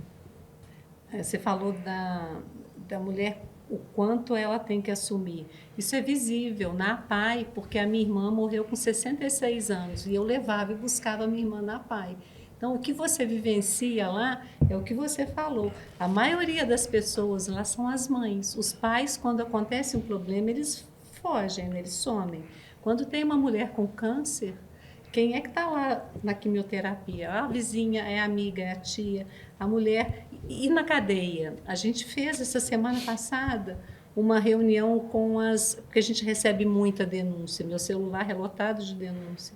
Você falou da mulher, o quanto ela tem que assumir. Isso é visível na APAE, porque a minha irmã morreu com 66 anos, e eu levava e buscava a minha irmã na APAE. Então, o que você vivencia lá é o que você falou. A maioria das pessoas lá são as mães. Os pais, quando acontece um problema, eles fogem, eles somem. Quando tem uma mulher com câncer, quem é que está lá na quimioterapia? A vizinha, é a amiga, é a tia, a mulher. E na cadeia? A gente fez, essa semana passada, uma reunião com porque a gente recebe muita denúncia, meu celular é lotado de denúncia.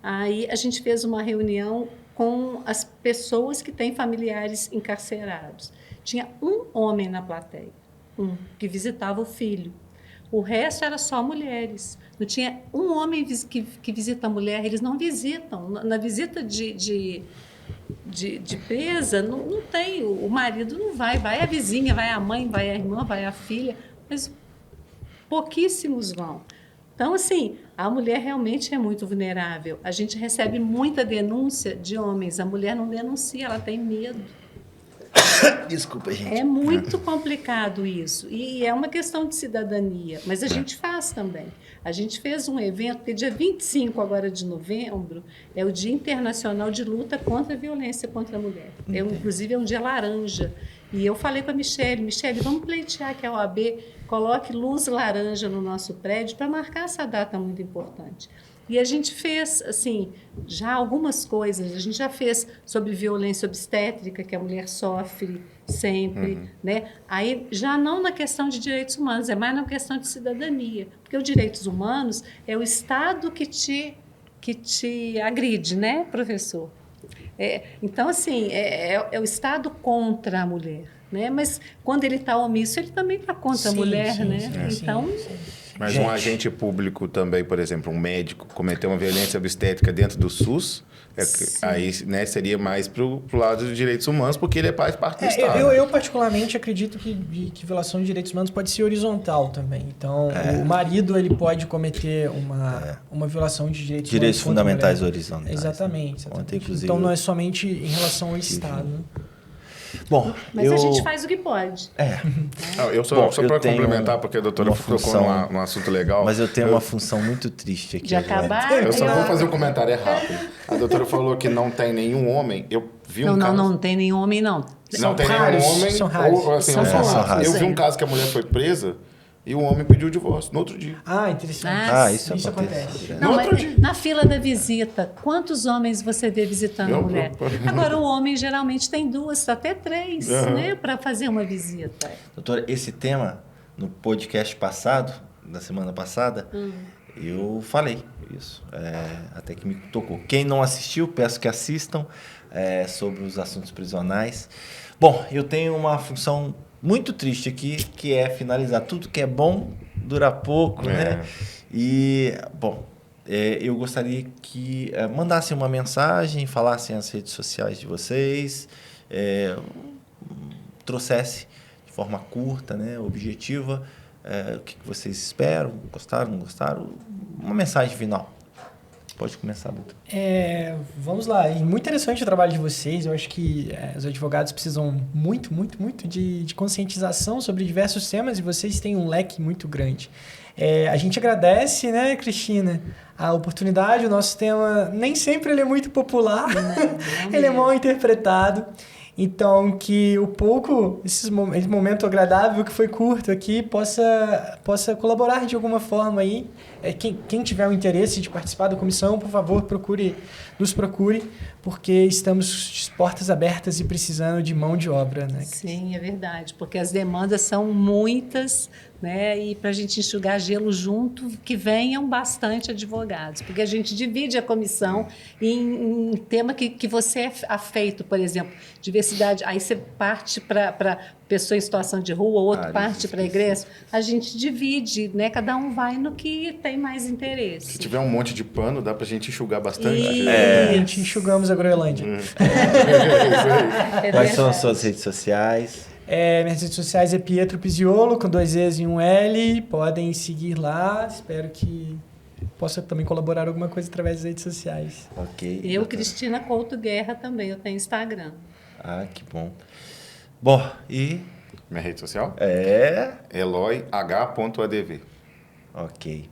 Aí a gente fez uma reunião com as pessoas que têm familiares encarcerados. Tinha um homem na plateia, que visitava o filho. O resto era só mulheres. Não tinha um homem que visita a mulher, eles não visitam. Na visita de presa, não tem, o marido não vai a vizinha, vai a mãe, vai a irmã, vai a filha, mas pouquíssimos vão. Então, assim, a mulher realmente é muito vulnerável. A gente recebe muita denúncia de homens, a mulher não denuncia, ela tem medo. Desculpa, gente. É muito complicado isso. E é uma questão de cidadania, mas a gente faz também. A gente fez um evento, porque dia 25 agora de novembro é o Dia Internacional de Luta contra a Violência contra a Mulher. Inclusive, é um dia laranja. E eu falei com a Michele, vamos pleitear que a OAB coloque luz laranja no nosso prédio para marcar essa data muito importante. E a gente fez, assim, já algumas coisas. A gente já fez sobre violência obstétrica, que a mulher sofre sempre, né? Aí, já não na questão de direitos humanos, é mais na questão de cidadania. Porque os direitos humanos é o Estado que te agride, né, professor? Então, assim, é o Estado contra a mulher, né? Mas, quando ele está omisso, ele também está contra a mulher, né? Então... Mas um agente público também, por exemplo, um médico, cometer uma violência obstétrica dentro do SUS, aí, né, seria mais para o lado dos direitos humanos, porque ele parte do Estado. Eu particularmente acredito que violação de direitos humanos pode ser horizontal também. Então, o marido ele pode cometer uma violação de direitos humanos. Direitos fundamentais horizontais. Exatamente. Ontem, inclusive, então, não é somente em relação ao Estado. Bom, Mas a gente faz o que pode. Eu só Bom, para tenho complementar, porque a doutora uma tocou função, num assunto legal. Mas eu tenho uma função muito triste aqui De agora. acabar. Eu só vou fazer um comentário rápido. A doutora falou que não tem nenhum homem. Eu vi um caso. Não tem nenhum homem, não. Não tem raros, nenhum homem. são raros. Ou, assim, São são poucos, raros. Eu vi é. um caso que a mulher foi presa e o homem pediu o divórcio no outro dia. Ah, interessante. Isso Isso acontece. acontece. Não, No mas outro dia. na fila da visita, quantos homens você vê visitando a Eu- mulher? eu- Agora, o homem geralmente tem 2, até 3, né, para fazer uma visita. Doutora, esse tema, no podcast passado, da semana passada, eu falei isso, até que me tocou. Quem não assistiu, peço que assistam, sobre os assuntos prisionais. Bom, eu tenho uma função muito triste aqui, que é finalizar. Tudo que é bom dura pouco, né? E, bom, eu gostaria que mandassem uma mensagem, falassem as redes sociais de vocês, trouxesse de forma curta, né, objetiva, o que vocês esperam, gostaram, não gostaram, uma mensagem final. Pode começar, doutor. Vamos lá. E muito interessante o trabalho de vocês. Eu acho que os advogados precisam muito de conscientização sobre diversos temas e vocês têm um leque muito grande. A gente agradece, né, Cristina, a oportunidade. O nosso tema nem sempre ele é muito popular, Não ele é mal interpretado. Então, que o pouco, esse momento agradável que foi curto aqui, possa colaborar de alguma forma aí. Quem tiver o interesse de participar da comissão, por favor, nos procure, porque estamos de portas abertas e precisando de mão de obra, né? Sim, é verdade, porque as demandas são muitas, né? E para a gente enxugar gelo junto, que venham bastante advogados, porque a gente divide a comissão em tema que você é afeito, por exemplo, diversidade, aí você parte para pessoa em situação de rua, outro parte para igreja, a gente divide, né? Cada um vai no que tem mais interesse. Se tiver um monte de pano, dá pra gente enxugar bastante. A gente enxugamos a Groenlândia. É Quais são as verdade. suas redes sociais? Minhas redes sociais é Pietro Pisiolo, com 2 E's e 1 L. Podem seguir lá. Espero que possa também colaborar alguma coisa através das redes sociais. Ok. Eu, doutora. Cristina Couto Guerra, também, eu tenho Instagram. Ah, que bom. Bom, e... Minha rede social? eloyh.adv. Ok.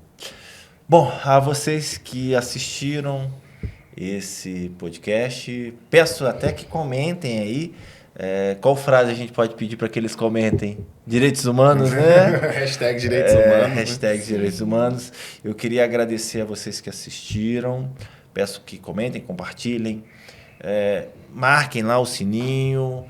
Bom, a vocês que assistiram esse podcast, peço até que comentem aí. Qual frase a gente pode pedir para que eles comentem? Direitos humanos, né? Hashtag direitos humanos. Hashtag direitos humanos. Eu queria agradecer a vocês que assistiram. Peço que comentem, compartilhem. Marquem lá o sininho.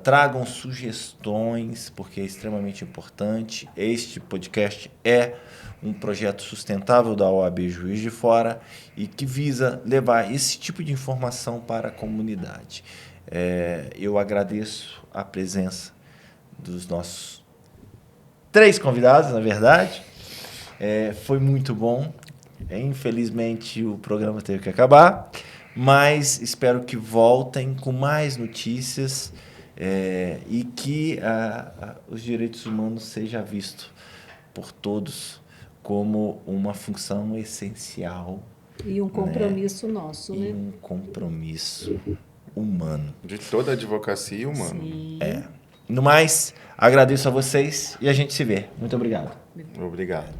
Tragam sugestões, porque é extremamente importante. Este podcast é um projeto sustentável da OAB Juiz de Fora e que visa levar esse tipo de informação para a comunidade. Eu agradeço a presença dos nossos 3 convidados, na verdade. Foi muito bom. Infelizmente, o programa teve que acabar, mas espero que voltem com mais notícias e que os direitos humanos seja visto por todos como uma função essencial E um compromisso nosso, e né? um compromisso humano. De toda a advocacia humana. Sim. No mais, agradeço a vocês e a gente se vê. Muito obrigado. Obrigado.